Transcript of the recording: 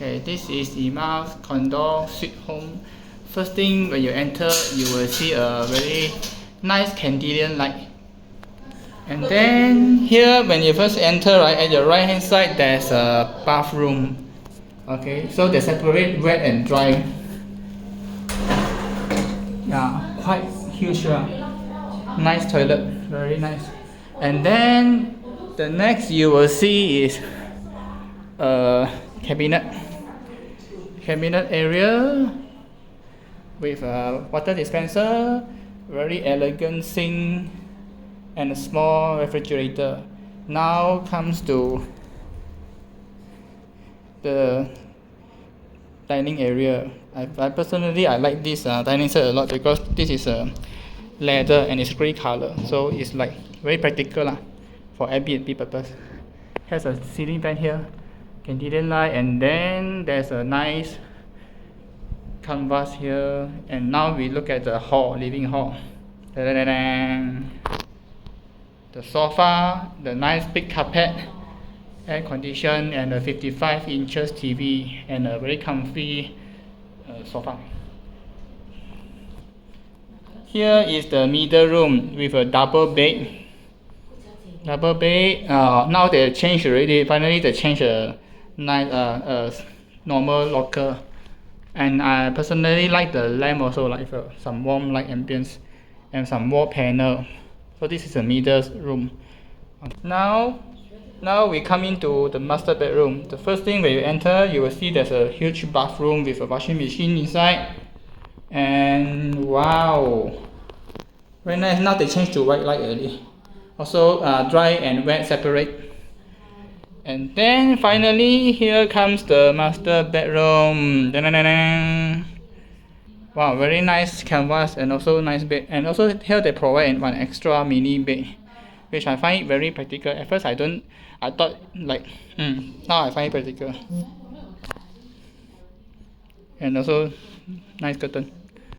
Okay, this is Ipoh condo sweet home. First thing when you enter, you will see a very nice candelian light. And then here, when you first enter, right at your right hand side, there's a bathroom. Okay, so they separate wet and dry. Yeah, quite huge. Nice toilet, very nice. And then the next you will see is a cabinet area with a water dispenser, very elegant sink, and a small refrigerator. Now comes to the dining area. I personally like this dining set a lot because this is a leather and it's grey color, so it's like very practical for Airbnb purpose. Has a ceiling fan here, candelian light, and then there's a nice canvas here. And now we look at the hall, living hall. Da-da-da-da. The sofa, the nice big carpet, air condition, and a 55 inches TV, and a very comfy sofa. Here is the middle room with a double bed. Now they changed already. Finally, they changed a nice normal locker. And I personally like the lamp also, like some warm light ambience and some wall panel. So this is the middle room. Now we come into the master bedroom. The first thing when you enter, you will see there's a huge bathroom with a washing machine inside. And wow, very nice. Now they changed to white light already. Also dry and wet separate. And then finally here comes the master bedroom. Da-da-da-da. Wow, very nice canvas and also nice bed. And also here they provide one extra mini bed, which I find it very practical. At first I thought like now I find it practical. And also nice curtain.